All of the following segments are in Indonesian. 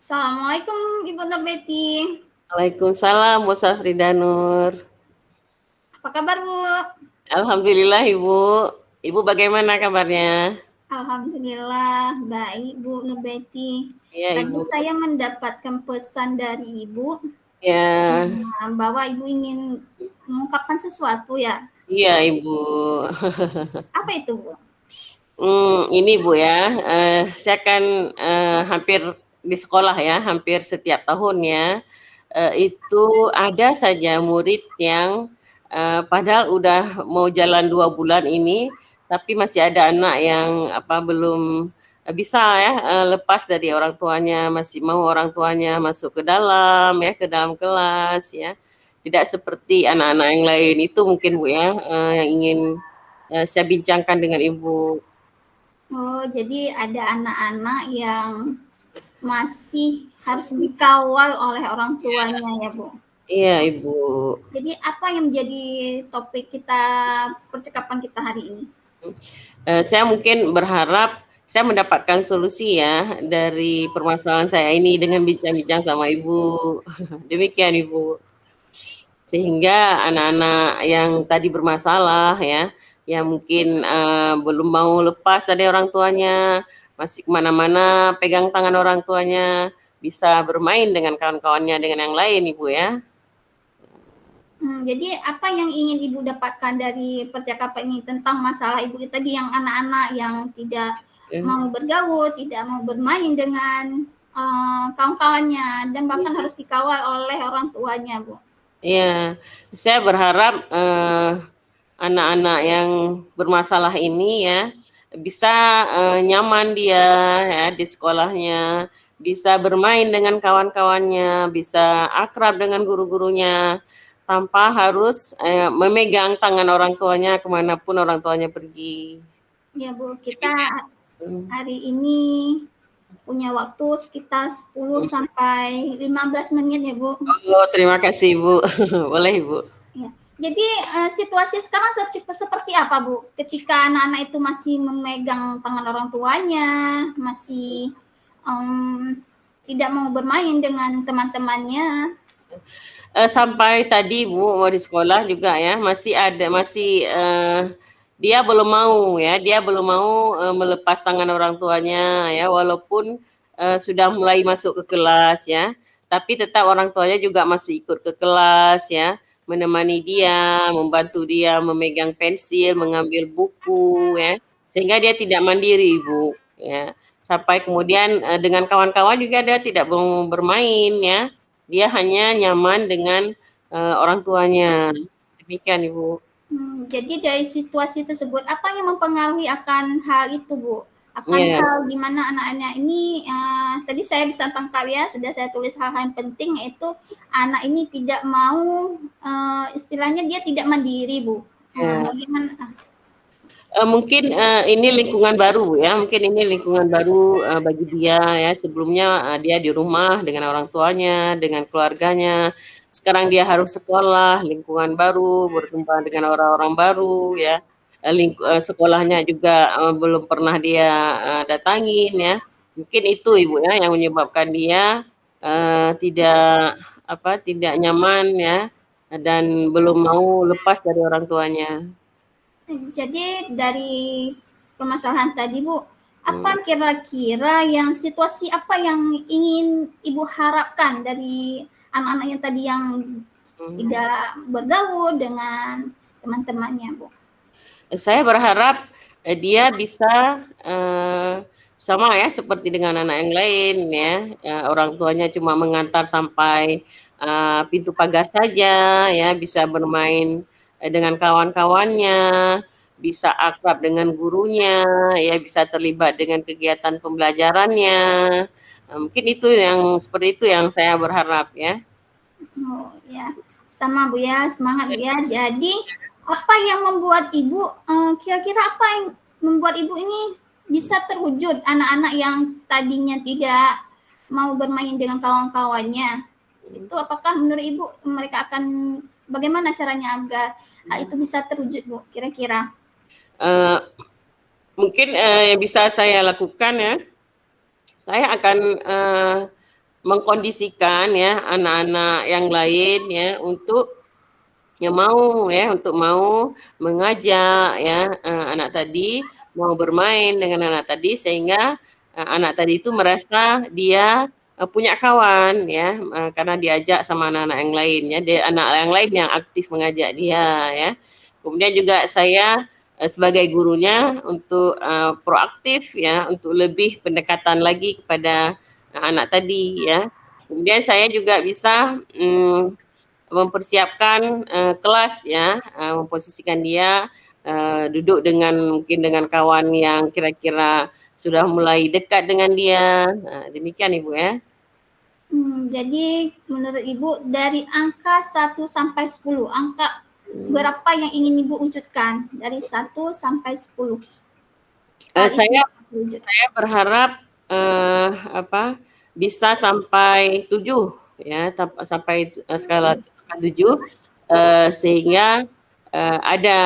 Assalamualaikum Ibu Nurbeti. Waalaikumsalam Bu Safrida Nur. Apa kabar Bu? Alhamdulillah Ibu. Ibu bagaimana kabarnya? Alhamdulillah baik Bu Nurbeti. Iya Tadi Ibu. saya mendapatkan pesan dari Ibu Ya, bahwa Ibu ingin mengungkapkan sesuatu ya. iya Ibu. Apa itu Bu? Ini Bu ya, saya kan hampir di sekolah ya, hampir setiap tahun ya. Itu ada saja murid yang padahal udah mau jalan 2 bulan ini, tapi masih ada anak yang belum bisa ya lepas dari orang tuanya, masih mau orang tuanya masuk ke dalam kelas ya. Tidak seperti anak-anak yang lain itu mungkin Bu ya, yang ingin saya bincangkan dengan Ibu. Oh, jadi ada anak-anak yang masih harus dikawal oleh orang tuanya ya Bu. Iya Ibu. Jadi apa yang menjadi topik kita percakapan kita hari ini? Saya mungkin berharap saya mendapatkan solusi ya dari permasalahan saya ini dengan bincang-bincang sama Ibu. Demikian Ibu. Sehingga anak-anak yang tadi bermasalah ya, yang mungkin belum mau lepas dari orang tuanya, masih kemana-mana pegang tangan orang tuanya, bisa bermain dengan kawan-kawannya dengan yang lain Ibu ya. Jadi apa yang ingin Ibu dapatkan dari percakapan ini tentang masalah Ibu tadi yang anak-anak yang tidak mau bergaul, tidak mau bermain dengan kawan-kawannya dan bahkan harus dikawal oleh orang tuanya, Bu. Iya, saya berharap anak-anak yang bermasalah ini ya bisa nyaman dia ya di sekolahnya, bisa bermain dengan kawan-kawannya, bisa akrab dengan guru-gurunya tanpa harus memegang tangan orang tuanya kemanapun orang tuanya pergi. Ya, Bu, kita hari ini punya waktu sekitar 10 sampai 15 menit ya, Bu. Oh, terima kasih Ibu. Boleh Ibu. Ya. Jadi situasi sekarang seperti apa Bu? Ketika anak-anak itu masih memegang tangan orang tuanya, masih tidak mau bermain dengan teman-temannya. Sampai tadi Bu mau di sekolah juga ya masih dia belum mau ya, dia belum mau melepas tangan orang tuanya ya, walaupun sudah mulai masuk ke kelas ya, tapi tetap orang tuanya juga masih ikut ke kelas ya, menemani dia, membantu dia memegang pensil, mengambil buku ya, sehingga dia tidak mandiri Bu ya. Sampai kemudian dengan kawan-kawan juga dia tidak mau bermain ya. Dia hanya nyaman dengan orang tuanya. Demikian Ibu. Jadi dari situasi tersebut, apa yang mempengaruhi akan hal itu, Bu? Akan Iya. hal di mana anak-anak ini, tadi saya bisa tangkap ya, sudah saya tulis hal-hal yang penting, yaitu anak ini tidak mau, istilahnya dia tidak mandiri, Bu. Ya. Bagaimana? Mungkin ini lingkungan baru ya, mungkin ini lingkungan baru bagi dia ya. Sebelumnya dia di rumah dengan orang tuanya, dengan keluarganya. Sekarang dia harus sekolah, lingkungan baru, berjumpa dengan orang-orang baru ya. Sekolahnya juga belum pernah dia datangin ya. Mungkin itu Ibu ya yang menyebabkan dia tidak nyaman ya dan belum mau lepas dari orang tuanya. Jadi dari permasalahan tadi Bu, apa kira-kira yang situasi apa yang ingin Ibu harapkan dari anak-anak yang tadi yang tidak bergaul dengan teman-temannya Bu? Saya berharap dia bisa sama ya seperti dengan anak yang lain ya, orang tuanya cuma mengantar sampai pintu pagar saja ya, bisa bermain dengan kawan-kawannya, bisa akrab dengan gurunya, ya bisa terlibat dengan kegiatan pembelajarannya. Mungkin itu yang seperti itu yang saya berharap ya. Oh ya, sama Bu ya, semangat Bu ya. Jadi apa yang membuat Ibu, kira-kira apa yang membuat Ibu ini bisa terwujud anak-anak yang tadinya tidak mau bermain dengan kawan-kawannya? Itu apakah menurut Ibu mereka akan bagaimana caranya agar hal itu bisa terwujud Bu, kira-kira? Mungkin yang bisa saya lakukan ya, saya akan mengkondisikan ya anak-anak yang lain ya untuk mau mengajak ya anak tadi mau bermain dengan anak tadi sehingga anak tadi itu merasa dia punya kawan ya karena diajak sama anak-anak yang lain ya, dia anak yang lain yang aktif mengajak dia ya. Kemudian juga saya sebagai gurunya untuk proaktif ya untuk lebih pendekatan lagi kepada anak tadi ya. Kemudian saya juga bisa mempersiapkan kelas ya, memposisikan dia duduk mungkin dengan kawan yang kira-kira sudah mulai dekat dengan dia. Demikian Ibu ya. Jadi menurut Ibu dari angka 1 sampai 10, angka berapa yang ingin Ibu wujudkan dari 1 sampai 10? Saya berharap bisa sampai 7 ya, sampai skala 7 sehingga ada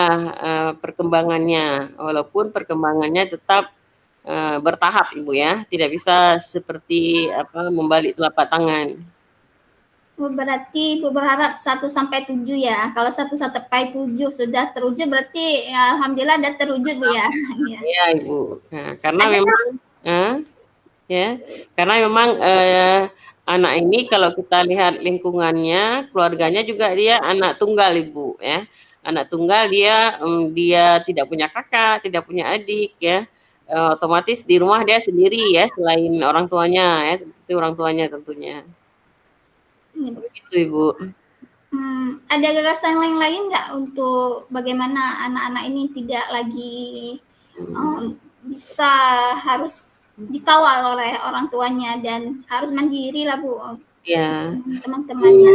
perkembangannya, walaupun perkembangannya tetap bertahap Ibu ya, tidak bisa seperti membalik telapak tangan. Berarti Ibu berharap 1 sampai 7 ya. Kalau 1 sampai 7 sudah terwujud berarti ya, alhamdulillah sudah terwujud Bu ya. Iya Ibu. Nah, karena memang karena memang anak ini kalau kita lihat lingkungannya, keluarganya juga dia anak tunggal Ibu ya. Anak tunggal dia tidak punya kakak, tidak punya adik ya. Otomatis di rumah dia sendiri ya selain orang tuanya ya, itu orang tuanya tentunya. Begitu Ibu. Ada gagasan lain nggak untuk bagaimana anak-anak ini tidak lagi bisa harus dikawal oleh orang tuanya dan harus mandiri lah Bu. Ya. Teman-temannya.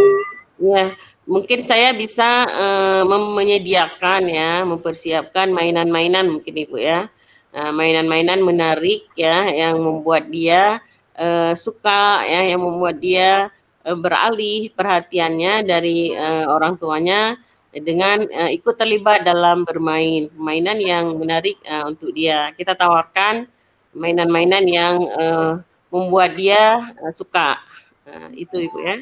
Ya, mungkin saya bisa menyediakan ya, mempersiapkan mainan-mainan mungkin Ibu ya. Mainan-mainan menarik ya yang membuat dia suka ya, yang membuat dia beralih perhatiannya dari orang tuanya dengan ikut terlibat dalam bermain mainan yang menarik untuk dia. Kita tawarkan mainan-mainan yang membuat dia suka. Itu Ibu ya.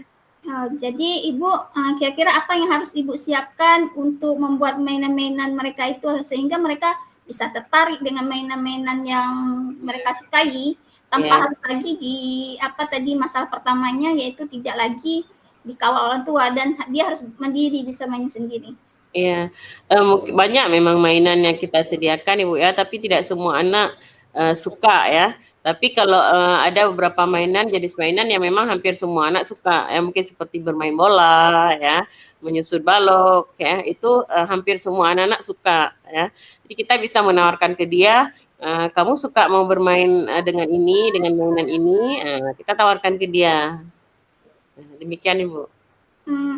Jadi Ibu kira-kira apa yang harus Ibu siapkan untuk membuat mainan-mainan mereka itu sehingga mereka bisa tertarik dengan mainan-mainan yang mereka sukai tanpa harus lagi masalah pertamanya yaitu tidak lagi dikawal orang tua dan dia harus mandiri bisa main sendiri. Iya, banyak memang mainan yang kita sediakan Ibu ya, tapi tidak semua anak suka ya. Tapi kalau ada beberapa mainan, jenis mainan yang memang hampir semua anak suka, ya mungkin seperti bermain bola, ya, menyusut balok, ya, itu hampir semua anak-anak suka, ya. Jadi kita bisa menawarkan ke dia, kamu suka mau bermain dengan ini, dengan mainan ini, kita tawarkan ke dia. Demikian Ibu.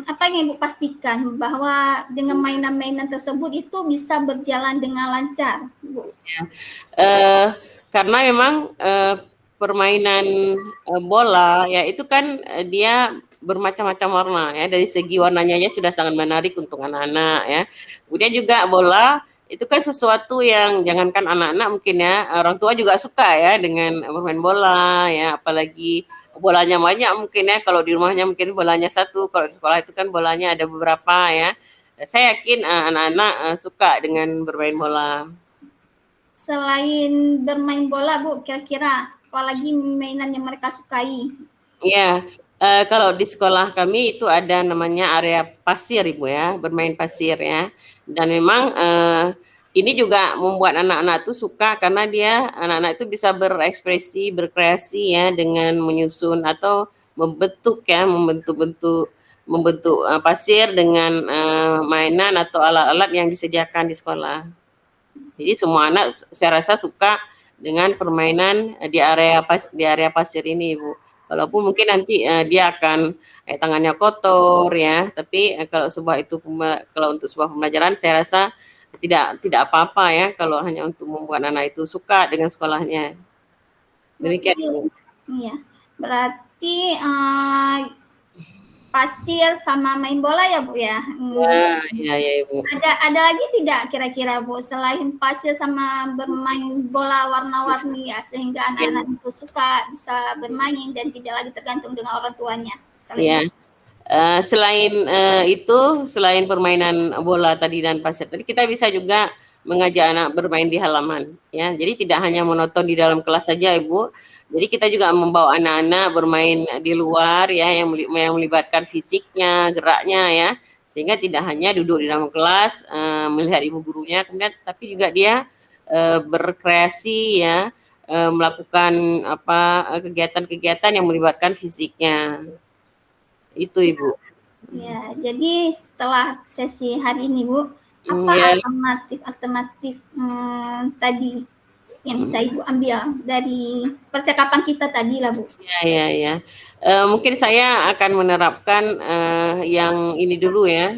Apa yang Ibu pastikan bahwa dengan mainan-mainan tersebut itu bisa berjalan dengan lancar, Bu? Ya. Karena memang permainan bola ya itu kan dia bermacam-macam warna ya, dari segi warnanya aja sudah sangat menarik untuk anak-anak ya. Kemudian juga bola itu kan sesuatu yang jangankan anak-anak mungkin ya, orang tua juga suka ya dengan bermain bola ya, apalagi bolanya banyak mungkin ya, kalau di rumahnya mungkin bolanya satu, kalau di sekolah itu kan bolanya ada beberapa ya. Saya yakin anak-anak suka dengan bermain bola. Selain bermain bola, Bu, kira-kira apalagi mainan yang mereka sukai? Iya, kalau di sekolah kami itu ada namanya area pasir Ibu ya, bermain pasir ya. Dan memang ini juga membuat anak-anak itu suka karena anak-anak itu bisa berekspresi, berkreasi ya dengan menyusun atau membentuk pasir dengan mainan atau alat-alat yang disediakan di sekolah. Jadi semua anak saya rasa suka dengan permainan di area pasir ini, Bu. Walaupun mungkin nanti dia akan tangannya kotor ya, tapi kalau untuk sebuah pembelajaran saya rasa tidak apa-apa ya kalau hanya untuk membuat anak itu suka dengan sekolahnya. Demikian. Iya, berarti pasir sama main bola ya Bu ya. Ya, Ibu. Ada lagi tidak kira-kira Bu selain pasir sama bermain bola warna-warni ya sehingga anak-anak itu suka bisa bermain dan tidak lagi tergantung dengan orang tuanya. Ya. Selain itu, selain permainan bola tadi dan pasir tadi, kita bisa juga mengajak anak bermain di halaman, ya. Jadi tidak hanya monoton di dalam kelas saja, Ibu. Jadi kita juga membawa anak-anak bermain di luar, ya, yang melibatkan fisiknya, geraknya, ya, sehingga tidak hanya duduk di dalam kelas melihat ibu gurunya, kemudian tapi juga dia berkreasi, ya, melakukan kegiatan-kegiatan yang melibatkan fisiknya. Itu Ibu. Ya, jadi setelah sesi hari ini Bu, apa alternatif tadi yang bisa Ibu ambil dari percakapan kita tadi lah Bu? Ya. Mungkin saya akan menerapkan yang ini dulu ya,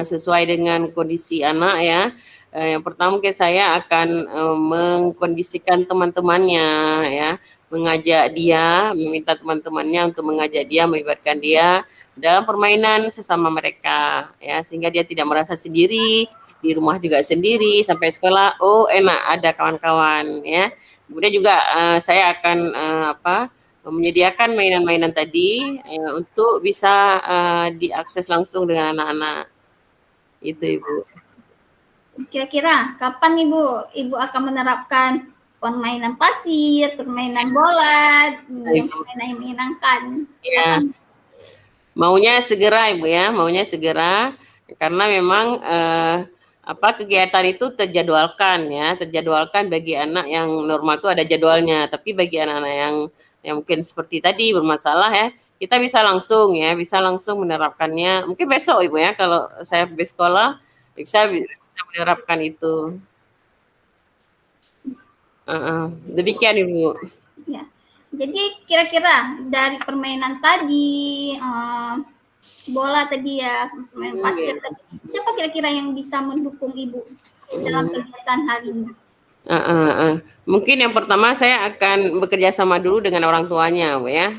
sesuai dengan kondisi anak ya. Yang pertama mungkin saya akan mengkondisikan teman-temannya ya, mengajak dia, meminta teman-temannya untuk mengajak dia, melibatkan dia dalam permainan sesama mereka ya, sehingga dia tidak merasa sendiri, di rumah juga sendiri, sampai sekolah oh enak ada kawan-kawan ya. Kemudian juga saya akan menyediakan mainan-mainan tadi untuk bisa diakses langsung dengan anak-anak. Itu Ibu. Kira-kira kapan Ibu akan menerapkan permainan pasir, permainan bola, permainan yang menyenangkan? Ya. Maunya segera Ibu ya, maunya segera karena memang kegiatan itu terjadwalkan bagi anak yang normal itu ada jadwalnya, tapi bagi anak-anak yang mungkin seperti tadi bermasalah ya, kita bisa langsung menerapkannya. Mungkin besok Ibu ya, kalau saya pergi sekolah bisa menerapkan itu. Demikian Ibu. Ya. Jadi kira-kira dari permainan tadi, bola tadi ya, permainan pasir tadi, siapa kira-kira yang bisa mendukung Ibu dalam kegiatan hari ini? Mungkin yang pertama saya akan bekerja sama dulu dengan orang tuanya, Bu ya.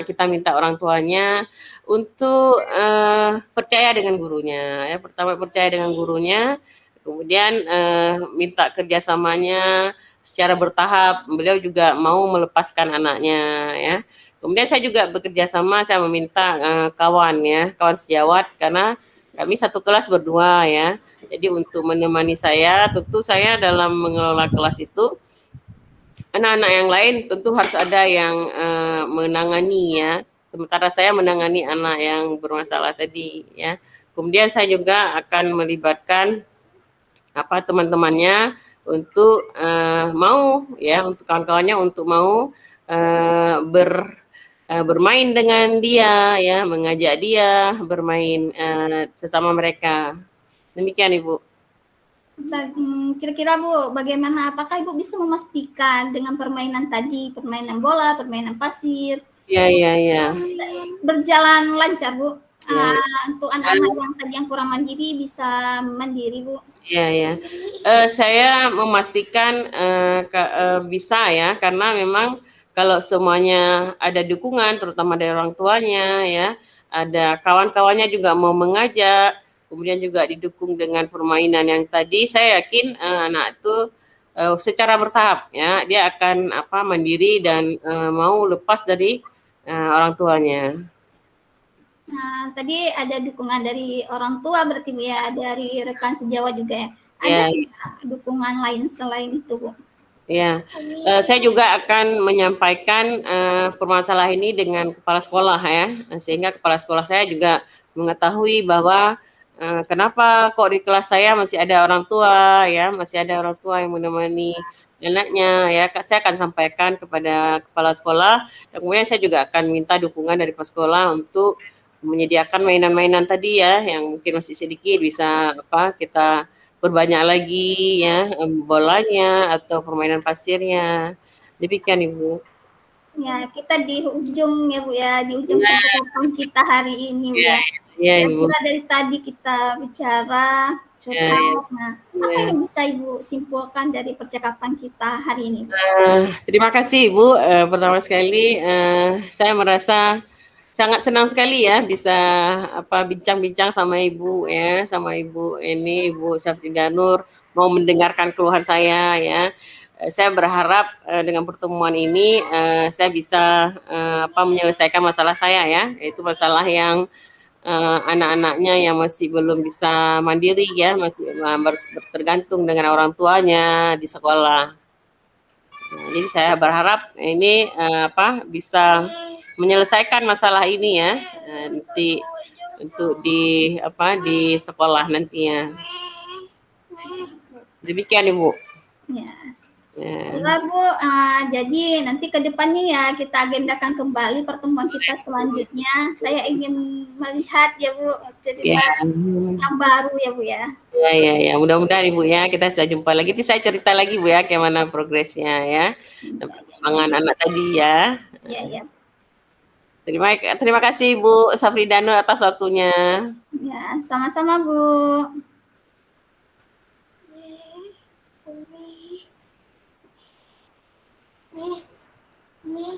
Kita minta orang tuanya untuk percaya dengan gurunya. Ya, pertama percaya dengan gurunya, kemudian minta kerjasamanya secara bertahap. Beliau juga mau melepaskan anaknya, ya. Kemudian saya juga bekerja sama, saya meminta kawan sejawat karena kami satu kelas berdua ya. Jadi untuk menemani saya, tentu saya dalam mengelola kelas itu, anak-anak yang lain tentu harus ada yang menangani ya. Sementara saya menangani anak yang bermasalah tadi ya. Kemudian saya juga akan melibatkan teman-temannya untuk mau ya, untuk kawan-kawannya untuk mau bermain dengan dia ya, mengajak dia bermain sesama mereka. Demikian Ibu. Kira-kira Bu, bagaimana, apakah Ibu bisa memastikan dengan permainan tadi, permainan bola, permainan pasir, ya, berjalan lancar Bu? Untuk anak-anak yang kurang mandiri bisa mandiri Bu? Ya. Saya memastikan bisa ya, karena memang kalau semuanya ada dukungan, terutama dari orang tuanya ya, ada kawan-kawannya juga mau mengajak, kemudian juga didukung dengan permainan yang tadi, saya yakin anak itu secara bertahap ya, dia akan mandiri dan mau lepas dari orang tuanya. Nah, tadi ada dukungan dari orang tua berarti Bu ya, dari rekan sejawat juga ya. Ada dukungan lain selain itu Bu? Ya, saya juga akan menyampaikan permasalahan ini dengan kepala sekolah ya, sehingga kepala sekolah saya juga mengetahui bahwa kenapa kok di kelas saya masih ada orang tua ya, masih ada orang tua yang menemani anaknya ya. Saya akan sampaikan kepada kepala sekolah, dan kemudian saya juga akan minta dukungan dari kepala sekolah untuk menyediakan mainan-mainan tadi ya, yang mungkin masih sedikit bisa kita berbanyak lagi ya, bolanya atau permainan pasirnya. Demikian Ibu. Ya, kita di ujung ya Bu ya, di ujung percakapan kita hari ini Bu ya. Ibu. Kira-kira dari tadi kita bicara curhat. Nah, apa yang bisa Ibu simpulkan dari percakapan kita hari ini? Terima kasih Ibu. Pertama sekali saya merasa sangat senang sekali ya bisa bincang-bincang sama Ibu ya, sama Ibu ini Ibu Safrida Nur mau mendengarkan keluhan saya ya. Saya berharap dengan pertemuan ini saya bisa menyelesaikan masalah saya ya, yaitu masalah yang anak-anaknya yang masih belum bisa mandiri ya, masih bertergantung dengan orang tuanya di sekolah. Nah, jadi saya berharap ini bisa menyelesaikan masalah ini ya nanti untuk di sekolah nantinya. Demikian Ibu. Ya. Ya. Baiklah Bu, jadi nanti ke depannya ya kita agendakan kembali pertemuan kita selanjutnya. Saya ingin melihat ya Bu cerita yang baru ya Bu ya. Ya. Mudah-mudahan Ibu ya kita bisa jumpa lagi. Nanti saya cerita lagi Bu ya bagaimana progresnya ya. Perkembangan anak tadi ya. Ya. Terima kasih Bu Safrida Nur atas waktunya. Ya, sama-sama Bu. Nih.